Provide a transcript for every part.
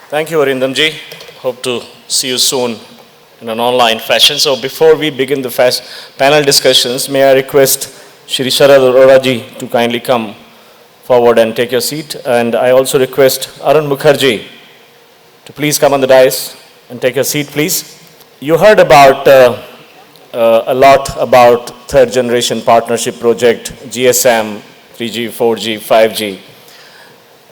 Thank you, Arindamji. Hope to see you soon in an online fashion. So before we begin the panel discussions, may I request Shri Sharad Arora ji to kindly come forward and take your seat. And I also request Arun Mukherjee to please come on the dais and take your seat, please. You heard about a lot about third generation partnership project, GSM, 3G, 4G, 5G,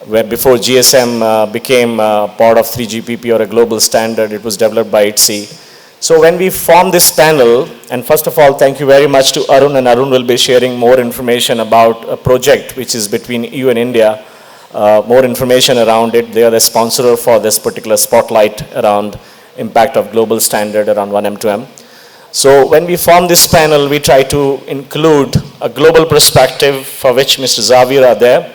where before GSM became part of 3GPP or a global standard, it was developed by IET. So when we formed this panel, and first of all, thank you very much to Arun, and Arun will be sharing more information about a project which is between EU and India, more information around it. They are the sponsor for this particular spotlight around impact of global standard around OneM2M. So when we formed this panel, we try to include a global perspective for which Mr. Xavier are there.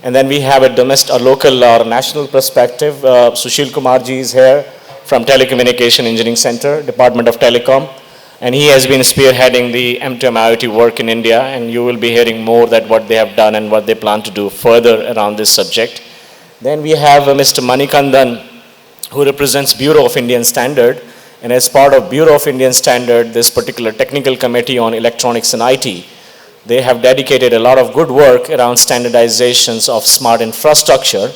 And then we have a local or national perspective. Sushil Kumarji is here from Telecommunication Engineering Center, Department of Telecom. And he has been spearheading the M2M IoT work in India. And you will be hearing more that what they have done and what they plan to do further around this subject. Then we have Mr. Manikandan, who represents Bureau of Indian Standard. And as part of Bureau of Indian Standard, this particular technical committee on electronics and IT, they have dedicated a lot of good work around standardizations of smart infrastructure.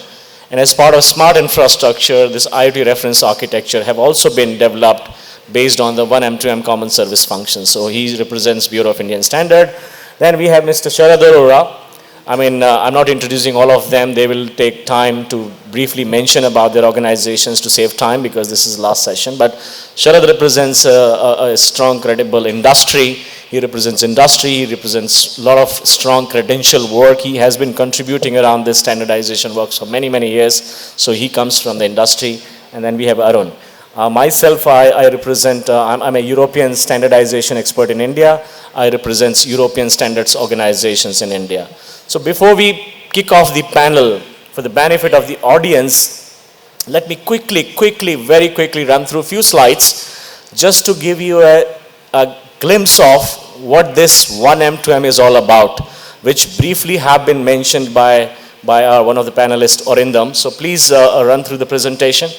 And as part of smart infrastructure, this IoT reference architecture have also been developed based on the OneM2M common service function. So he represents Bureau of Indian Standard. Then we have Mr. Sharad Arora. I'm not introducing all of them. They will take time to briefly mention about their organizations to save time because this is the last session. But Sharad represents a strong, credible industry. He represents industry. He represents a lot of strong credential work. He has been contributing around this standardization works for many, many years. So he comes from the industry. And then we have Arun. Myself, I represent, I'm a European standardization expert in India. I represent European standards organizations in India. So before we kick off the panel, for the benefit of the audience, let me very quickly run through a few slides just to give you a glimpse of what this OneM2M is all about, which briefly have been mentioned by one of the panelists, Arindam. So please run through the presentation.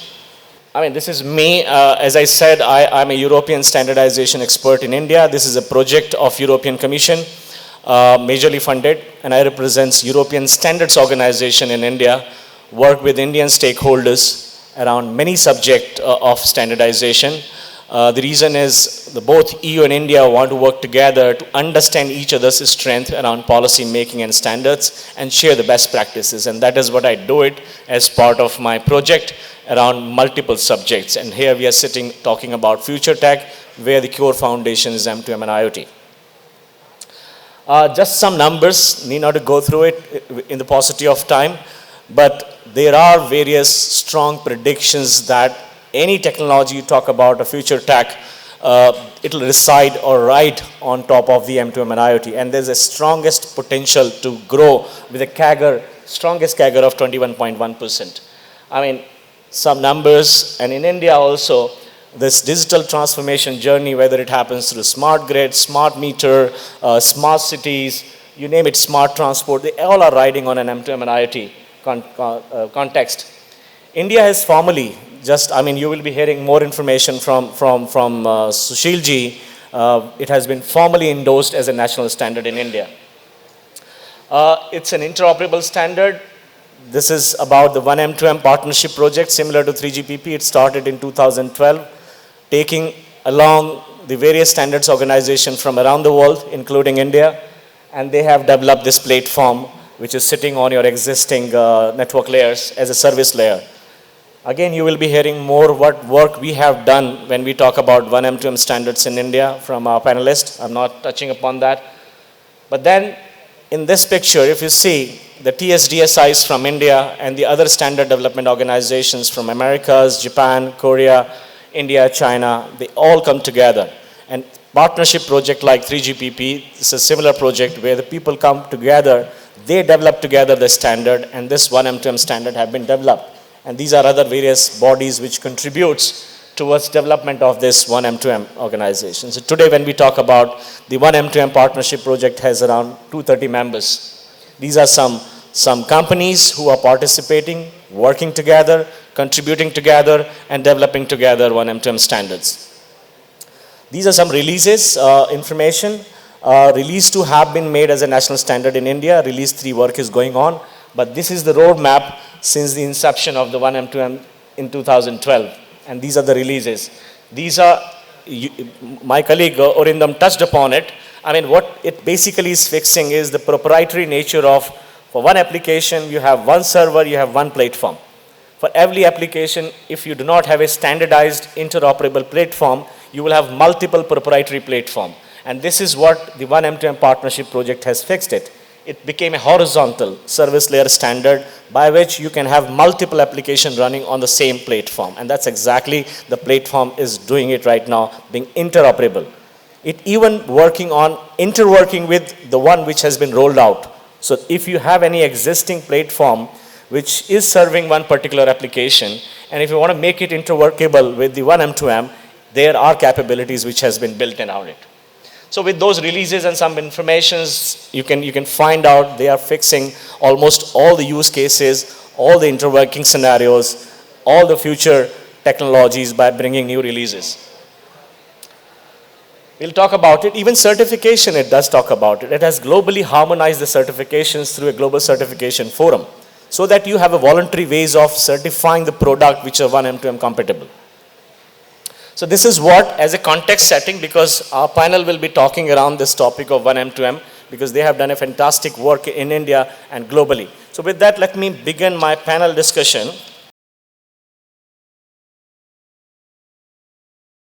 This is me. As I said, I'm a European standardization expert in India. This is a project of European Commission, majorly funded, and I represent European Standards Organization in India, work with Indian stakeholders around many subjects of standardization. The reason is both EU and India want to work together to understand each other's strength around policy making and standards and share the best practices. And that is what I do it as part of my project around multiple subjects. And here we are sitting talking about future tech, where the core foundation is M2M and IoT. Just some numbers, need not to go through it in the paucity of time, but there are various strong predictions that any technology you talk about, a future tech, it will reside or ride on top of the M2M and IoT. And there's a strongest potential to grow with a CAGR, strongest CAGR of 21.1%. Some numbers, and in India also, this digital transformation journey, whether it happens through smart grid, smart meter, smart cities, you name it, smart transport, they all are riding on an M2M and IoT context. India has formally you will be hearing more information from Sushil ji. It has been formally endorsed as a national standard in India. It's an interoperable standard. This is about the OneM2M partnership project, similar to 3GPP. It started in 2012, taking along the various standards organizations from around the world, including India, and they have developed this platform, which is sitting on your existing network layers as a service layer. Again, you will be hearing more what work we have done when we talk about OneM2M standards in India from our panelists. I'm not touching upon that. But then, in this picture, if you see, the TSDSIs from India and the other standard development organizations from Americas, Japan, Korea, India, China, they all come together. And partnership project like 3GPP, it's a similar project where the people come together, they develop together the standard, and this OneM2M standard have been developed. And these are other various bodies which contributes towards development of this OneM2M organization. So today when we talk about the OneM2M partnership project has around 230 members. These are some companies who are participating, working together, contributing together and developing together OneM2M standards. These are some releases, information. Release 2 have been made as a national standard in India. Release 3 work is going on. But this is the roadmap since the inception of the OneM2M in 2012. And these are the releases. These are, my colleague Orindam touched upon it. I mean, what it basically is fixing is the proprietary nature of, for one application, you have one server, you have one platform. For every application, if you do not have a standardized interoperable platform, you will have multiple proprietary platforms. And this is what the OneM2M partnership project has fixed it. It became a horizontal service layer standard by which you can have multiple applications running on the same platform. And that's exactly the platform is doing it right now, being interoperable. It even working on interworking with the one which has been rolled out. So if you have any existing platform which is serving one particular application, and if you want to make it interworkable with the OneM2M, there are capabilities which has been built around it. So with those releases and some informations, you can find out they are fixing almost all the use cases, all the interworking scenarios, all the future technologies by bringing new releases. We'll talk about it. Even certification, it does talk about it. It has globally harmonized the certifications through a global certification forum so that you have a voluntary ways of certifying the product which are OneM2M compatible. So this is what, as a context setting, because our panel will be talking around this topic of OneM2M, because they have done a fantastic work in India and globally. So with that, let me begin my panel discussion.